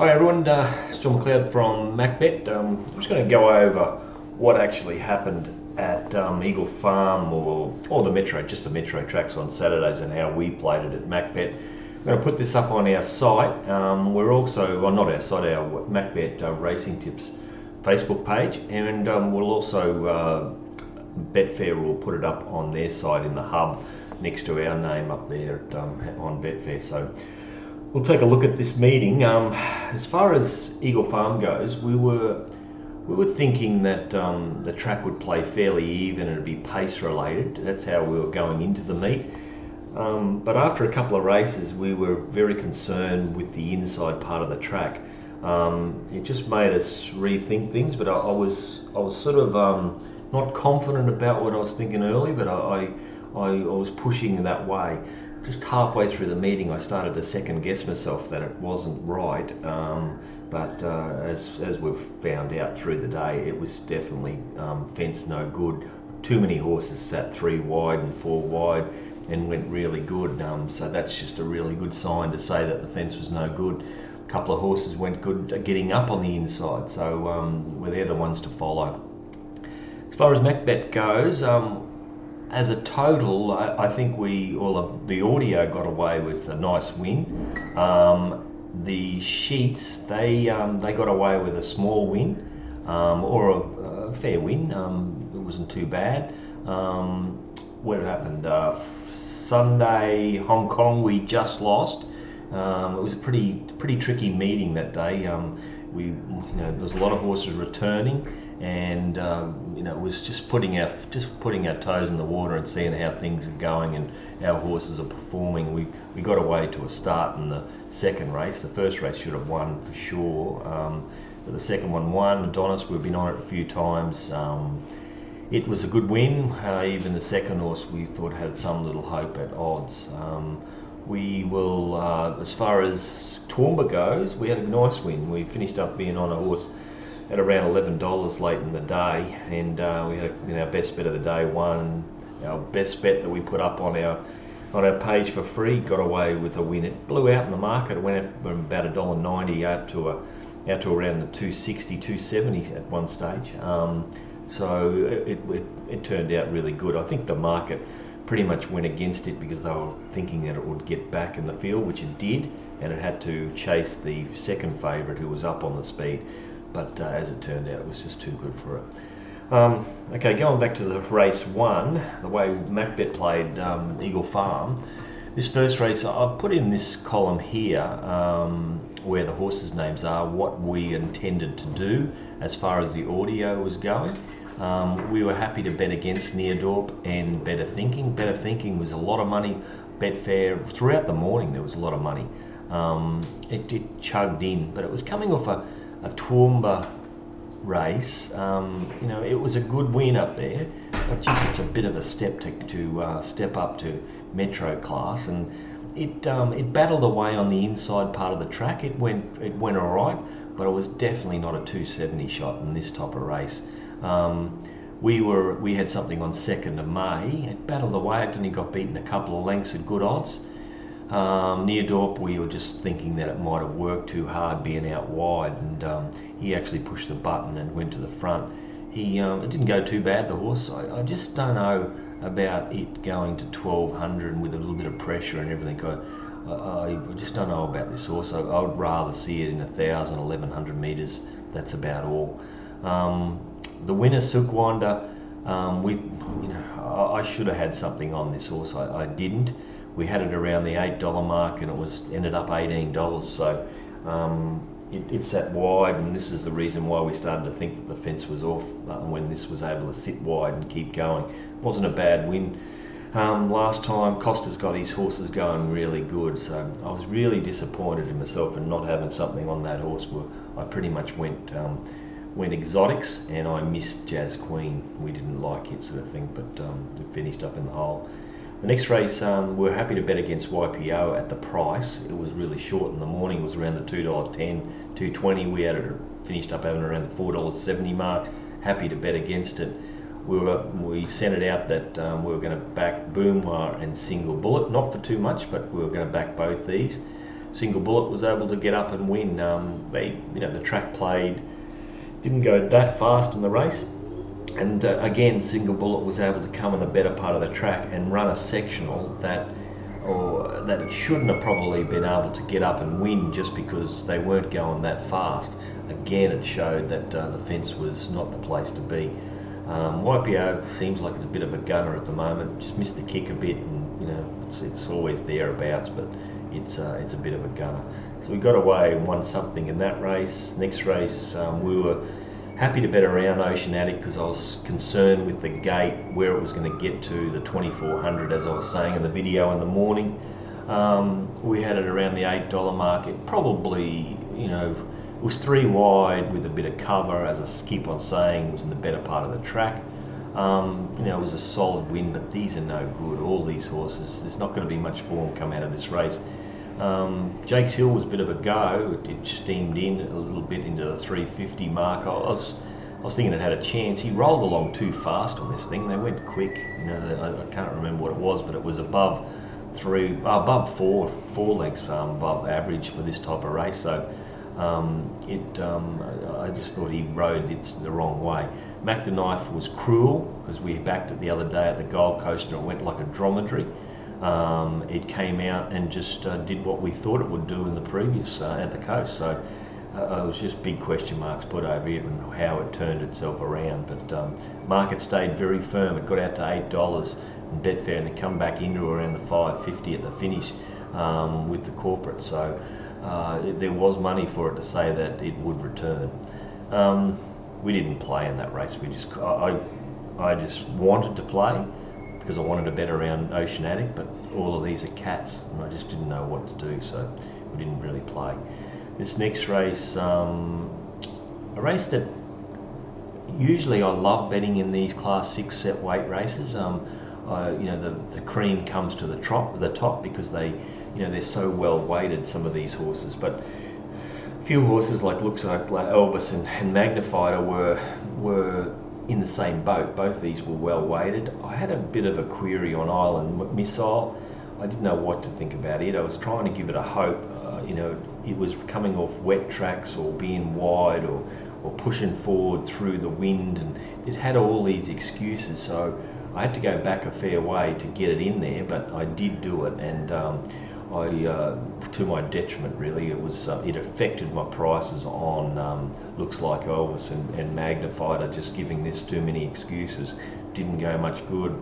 Hi everyone, it's John McLeod from Macbet. I'm just going to go over what actually happened at Eagle Farm or the Metro, just the Metro tracks on Saturdays, and how we played it at Macbet. I'm going to put this up on our site. We're also, well, not our site, our Macbet Racing Tips Facebook page, and we'll also, Betfair will put it up on their site in the hub next to our name up there on Betfair. So we'll take a look at this meeting. As far as Eagle Farm goes, we were thinking that the track would play fairly even and it'd be pace related. That's how we were going into the meet. But after a couple of races, we were very concerned with the inside part of the track. It just made us rethink things. But I was sort of not confident about what I was thinking early, but I was pushing that way. Just halfway through the meeting, I started to second guess myself that it wasn't right. But as we've found out through the day, it was definitely fence no good. Too many horses sat 3 wide and 4 wide and went really good. So that's just a really good sign to say that the fence was no good. A couple of horses went good at getting up on the inside, so they're the ones to follow. As far as Macbet goes, as a total, I think the audio got away with a nice win. The sheets, they got away with a small win, or a fair win. It wasn't too bad. What happened? Sunday, Hong Kong, we just lost. It was a pretty tricky meeting that day. There was a lot of horses returning, and it was just putting our toes in the water and seeing how things are going and how horses are performing. We got away to a start in the second race. The first race should have won for sure, but the second one won. Adonis, we've been on it a few times. It was a good win. Even the second horse we thought had some little hope at odds. We will, as far as Toowoomba goes, we had a nice win. We finished up being on a horse at around $11 late in the day, and we had our best bet of the day won. Our best bet that we put up on our page for free got away with a win. It blew out in the market. It went from about $1.90 out to around the 260, 270 at one stage. So it turned out really good. I think the market pretty much went against it because they were thinking that it would get back in the field, which it did, and it had to chase the second favourite who was up on the speed. But as it turned out, it was just too good for it. Okay, going back to the race one, the way Macbet played Eagle Farm. This first race, I've put in this column here where the horses' names are, what we intended to do as far as the audio was going. We were happy to bet against Neodorp and Better Thinking. Better Thinking was a lot of money. Betfair, throughout the morning there was a lot of money. It chugged in, but it was coming off a Toowoomba race. It was a good win up there, but just it's a bit of a step to step up to Metro class, and it battled away on the inside part of the track. It went all right, but it was definitely not a 270 shot in this type of race. We had something on 2nd of May. It battled away. It only got beaten a couple of lengths at good odds. Neodorp, we were just thinking that it might have worked too hard being out wide, and he actually pushed the button and went to the front. It didn't go too bad, the horse. I just don't know about it going to 1200 with a little bit of pressure and everything. I just don't know about this horse. I would rather see it in 1,000, 1,100 metres. That's about all. The winner, Silkwinder, I should have had something on this horse. I didn't. We had it around the $8 mark, and it ended up $18. So it sat wide, and this is the reason why we started to think that the fence was off when this was able to sit wide and keep going. It wasn't a bad win. Last time, Costa's got his horses going really good, so I was really disappointed in myself in not having something on that horse. I pretty much went exotics, and I missed Jazz Queen. We didn't like it, sort of thing, but it finished up in the hole. The next race, we're happy to bet against YPO at the price. It was really short in the morning. It was around the $2.10, $2.20. We had it finished up having around the $4.70 mark. Happy to bet against it. We sent it out that we were going to back Boomwire and Single Bullet, not for too much, but we were going to back both these. Single Bullet was able to get up and win. The track played, didn't go that fast in the race, and again, Single Bullet was able to come in the better part of the track and run a sectional that it shouldn't have probably been able to get up and win just because they weren't going that fast. Again, it showed that the fence was not the place to be. YPO seems like it's a bit of a gunner at the moment. Just missed the kick a bit, and it's always thereabouts, but it's a bit of a gunner. So we got away and won something in that race. Next race, we were happy to bet around Oceanic because I was concerned with the gate, where it was going to get to the 2400, as I was saying in the video in the morning. We had it around the $8 mark. It probably, it was 3 wide with a bit of cover, as I keep on saying. It was in the better part of the track. It was a solid win, but these are no good. All these horses, there's not going to be much form come out of this race. Jake's Hill was a bit of a go. It steamed in a little bit into the 350 mark. I was thinking it had a chance. He rolled along too fast on this thing. They went quick. I can't remember what it was, but it was above four lengths above average for this type of race. So I just thought he rode it the wrong way. Mac the Knife was cruel because we backed it the other day at the Gold Coast and it went like a dromedary. It came out and just did what we thought it would do in the previous at the coast. So it was just big question marks put over it and how it turned itself around. But market stayed very firm. It got out to $8 in Betfair and they come back into around the $5.50 at the finish with the corporate. So there was money for it to say that it would return. We didn't play in that race. I just wanted to play because I wanted to bet around Oceanic, but all of these are cats and I just didn't know what to do, so we didn't really play. This next race, a race that usually I love betting in these Class 6 set weight races. The cream comes to the top because they're so well weighted, some of these horses, but a few horses like Elvis and Magnifier were in the same boat. Both these were well weighted. I had a bit of a query on Island Missile. I didn't know what to think about it. I was trying to give it a hope. It was coming off wet tracks or being wide or pushing forward through the wind, and it had all these excuses. So I had to go back a fair way to get it in there, but I did do it, and to my detriment really, it affected my prices on Looks Like Elvis and Magnified. Just giving this too many excuses. Didn't go much good.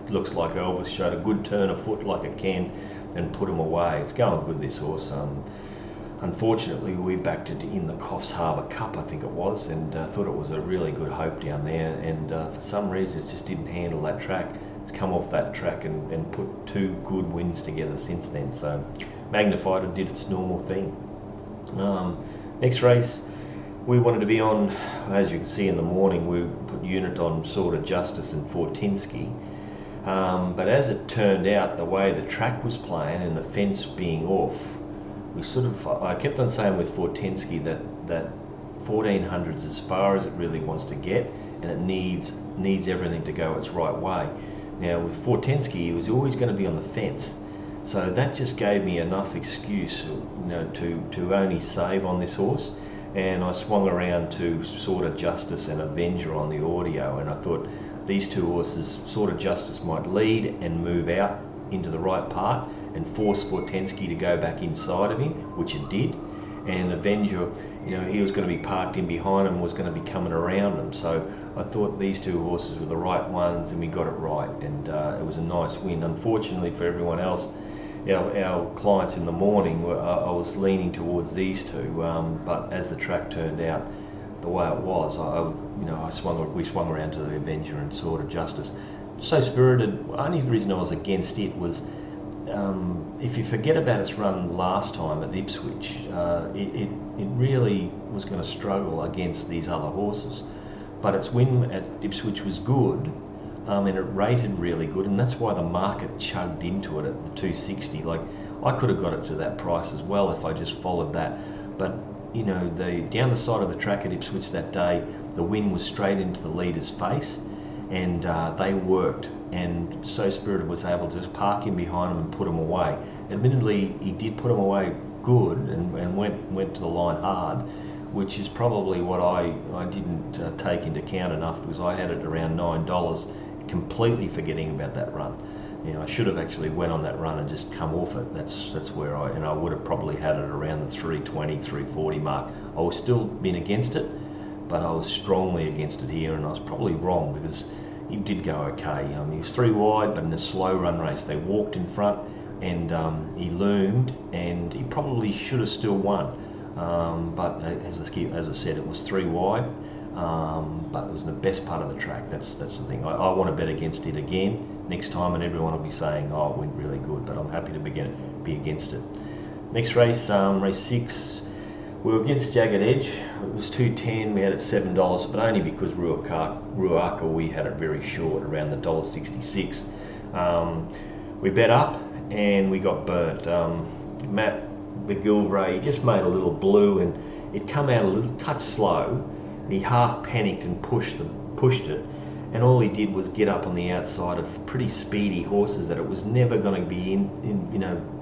Looks Like Elvis showed a good turn of foot like it can and put him away. It's going good, this horse. Unfortunately, we backed it in the Coffs Harbour Cup, I think it was, and thought it was a really good hope down there, and for some reason it just didn't handle that track. It's come off that track and put 2 good wins together since then. So Magnified did its normal thing. Next race, we wanted to be on, as you can see in the morning, we put unit on Sword of Justice and Fortinsky. But as it turned out, the way the track was playing and the fence being off, I kept on saying with Fortinsky that 1400's as far as it really wants to get, and it needs everything to go its right way. Now with Fortinsky, he was always going to be on the fence, so that just gave me enough excuse, to only save on this horse. And I swung around to Sword of Justice and Avenger on the audio, and I thought these 2 horses, Sword of Justice might lead and move out into the right part and force Fortinsky to go back inside of him, which it did. And Avenger, he was going to be parked in behind him, was going to be coming around him. So I thought these 2 horses were the right ones, and we got it right, and it was a nice win. Unfortunately for everyone else, our clients in the morning, I was leaning towards these 2, but as the track turned out the way it was, we swung around to the Avenger and Sword of Justice. So Spirited, only reason I was against it was, if you forget about its run last time at Ipswich, it really was going to struggle against these other horses. But its win at Ipswich was good, and it rated really good, and that's why the market chugged into it at the 260. Like, I could have got it to that price as well if I just followed that. But down the side of the track at Ipswich that day, the wind was straight into the leader's face, and they worked, and So Spirited was able to just park him behind him and put him away. Admittedly, he did put him away good and went to the line hard, which is probably what I didn't take into account enough, because I had it around $9, completely forgetting about that run. I should have actually went on that run and just come off it. That's where I would have probably had it around the 320, 340 mark. I was still been against it, but I was strongly against it here, and I was probably wrong, because he did go okay. He was 3 wide, but in a slow run race, they walked in front, and he loomed, and he probably should have still won. But as I said, it was 3 wide, but it was the best part of the track. That's the thing. I want to bet against it again next time, and everyone will be saying, oh, it went really good, but I'm happy to be against it. Next race, race 6, we were against Jagged Edge. It was 210, we had it $7, but only because Ruaka, we had it very short, around the $1.66. We bet up and we got burnt. Matt McGilvray just made a little blue, and it come out a little touch slow, and he half panicked and pushed it, and all he did was get up on the outside of pretty speedy horses that it was never going to be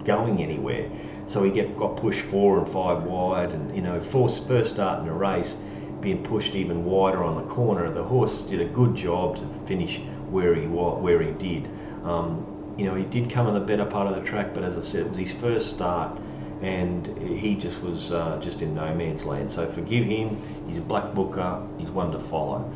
going anywhere. So he got pushed 4 and 5 wide, and first starting a race, being pushed even wider on the corner. The horse did a good job to finish where he did. He did come in the better part of the track, but as I said, it was his first start, and he just was just in no man's land. So forgive him. He's a black booker. He's one to follow.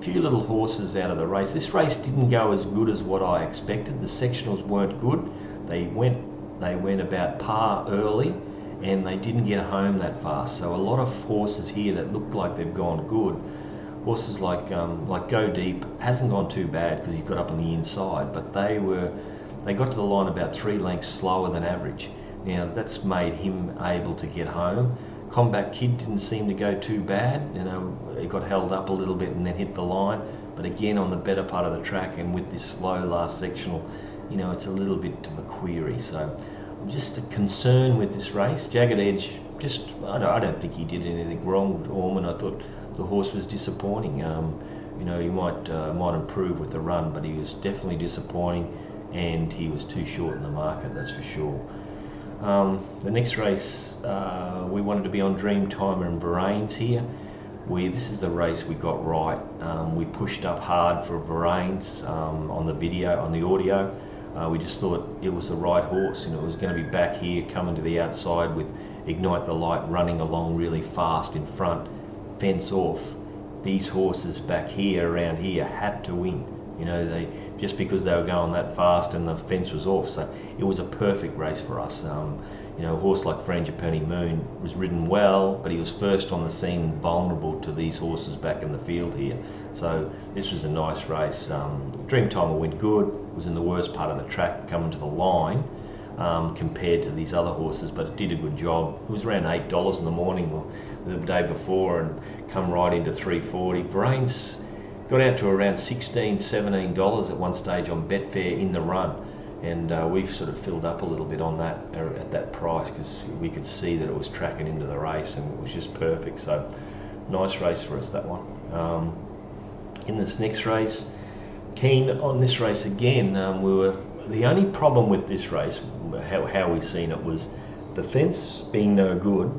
Few little horses out of the race. This race didn't go as good as what I expected. The sectionals weren't good. They went about par early, and they didn't get home that fast. So a lot of horses here that looked like they've gone good. Horses like Go Deep hasn't gone too bad because he's got up on the inside, but they got to the line about 3 lengths slower than average. Now that's made him able to get home. Combat Kid didn't seem to go too bad. He got held up a little bit and then hit the line, but again on the better part of the track, and with this slow last sectional, it's a little bit of a query. So I'm just concerned with this race. Jagged Edge, I don't think he did anything wrong with Orman. I thought the horse was disappointing. He might improve with the run, but he was definitely disappointing, and he was too short in the market, that's for sure. The next race, we wanted to be on Dreamtimer and Varayne's here. This is the race we got right. We pushed up hard for Varayne's on the audio. We just thought it was the right horse, and it was going to be back here, coming to the outside with Ignite the Light running along really fast in front, fence off. These horses back here, around here, had to win. Just because they were going that fast and the fence was off. So it was a perfect race for us. A horse like Frangipani Moon was ridden well, but he was first on the scene, vulnerable to these horses back in the field here. So this was a nice race. Dreamtimer went good, was in the worst part of the track coming to the line compared to these other horses, but it did a good job. It was around $8 in the morning the day before, and come right into 340. Varayne's got out to around $16, $17 at one stage on Betfair in the run, and we've sort of filled up a little bit on that at that price, because we could see that it was tracking into the race, and it was just perfect. So nice race for us, that one. In this next race, keen on this race again. The only problem with this race, how we seen it, was the fence being no good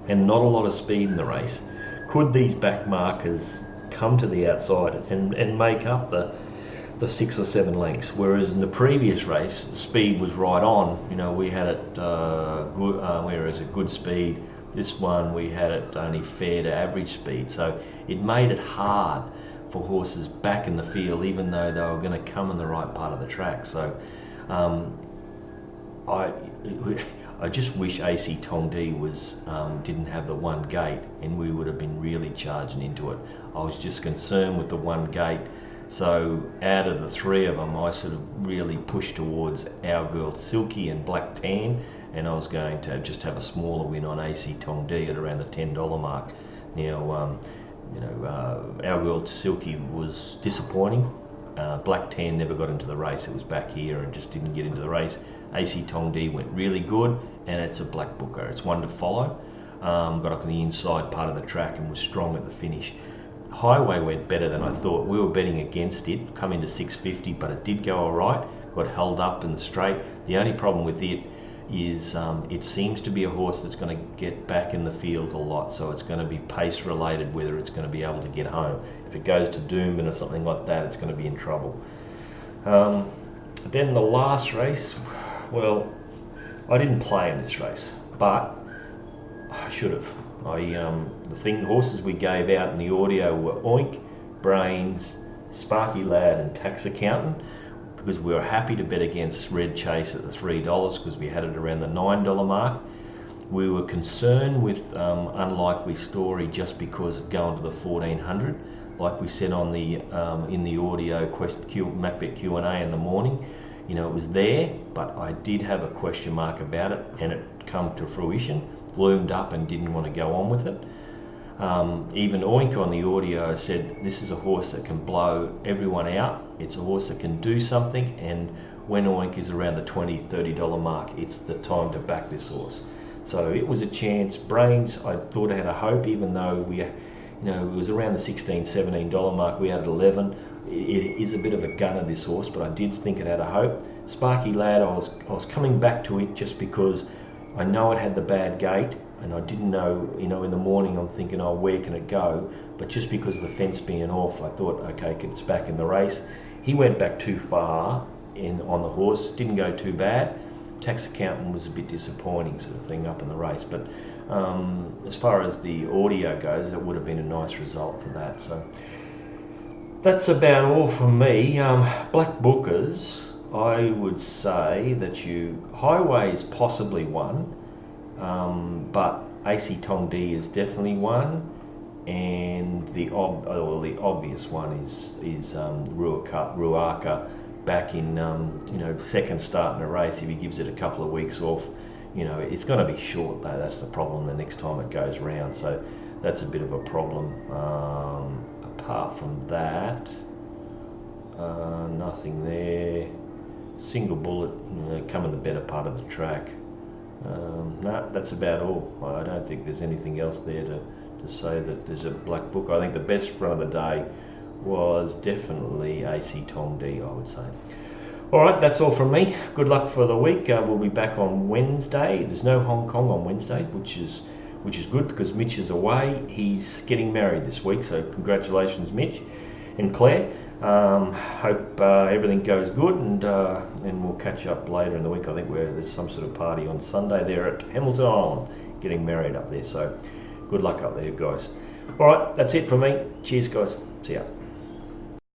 and not a lot of speed in the race. Could these back markers come to the outside and make up the 6 or 7 lengths? Whereas in the previous race, the speed was right on. We had it good, whereas a good speed. This one we had it only fair to average speed, so it made it hard for horses back in the field, even though they were going to come in the right part of the track. So I just wish AC Tongdi didn't have the one gate, and we would have been really charging into it. I was just concerned with the one gate. So out of the 3 of them, I sort of really pushed towards Our Girl Silky and Black Tan, and I was going to just have a smaller win on AC Tongdi at around the $10 mark. Now, Our Girl Silky was disappointing. Black Tan never got into the race. It was back here and just didn't get into the race. AC Tongdi went really good, and it's a black booker. It's one to follow. Got up on the inside part of the track and was strong at the finish. Highway went better than I thought. We were betting against it, come into 650, but it did go all right. Got held up in the straight. The only problem with it, is it seems to be a horse that's going to get back in the field a lot, so it's going to be pace related, whether it's going to be able to get home. If it goes to Doomben or something like that, it's going to be in trouble. Then the last race, well, I didn't play in this race, but I should have. The horses we gave out in the audio were Oink, Brains, Sparky Lad and Tax Accountant, because we were happy to bet against Red Chase at the $3 because we had it around the $9 mark. We were concerned with Unlikely Story just because of going to the 1400. Like we said on the in the audio Macbet Q&A in the morning, you know, it was there, but I did have a question mark about it, and it come to fruition, loomed up and didn't want to go on with it. Even Oink on the audio said this is a horse that can blow everyone out. It's a horse that can do something, and when Oink is around the $20, $30 mark, it's the time to back this horse. So it was a chance. Brains, I thought I had a hope, even though we, you know, it was around the $16, $17 mark. We had 11. It is a bit of a gunner, this horse, but I did think it had a hope. Sparky Lad, I was coming back to it just because I know it had the bad gate, and I didn't know, you know, in the morning I'm thinking, oh, where can it go? But just because of the fence being off, I thought, okay, it's back in the race. He went back too far on the horse, didn't go too bad. Tax Accountant was a bit disappointing sort of thing up in the race, but as far as the audio goes, it would have been a nice result for that. So that's about all from me. Black Bookers, I would say that Highway's possibly one, but AC Tong D is definitely one, and the obvious one is Ruaka back in you know, second start in a race. If he gives it a couple of weeks off, you know, it's going to be short though. That's the problem the next time it goes round, so that's a bit of a problem. Apart from that, nothing there. Single Bullet, you know, coming the better part of the track. No, that's about all. I don't think there's anything else there to say that there's a black book. I think the best run of the day was definitely AC Tong D, I would say. All right, that's all from me. Good luck for the week. We'll be back on Wednesday. There's no Hong Kong on Wednesday, which is good because Mitch is away. He's getting married this week, so congratulations, Mitch and Claire. Hope everything goes good, and we'll catch up later in the week. I think there's some sort of party on Sunday there at Hamilton Island, getting married up there. So good luck up there, guys. All right, that's it from me. Cheers, guys. See ya.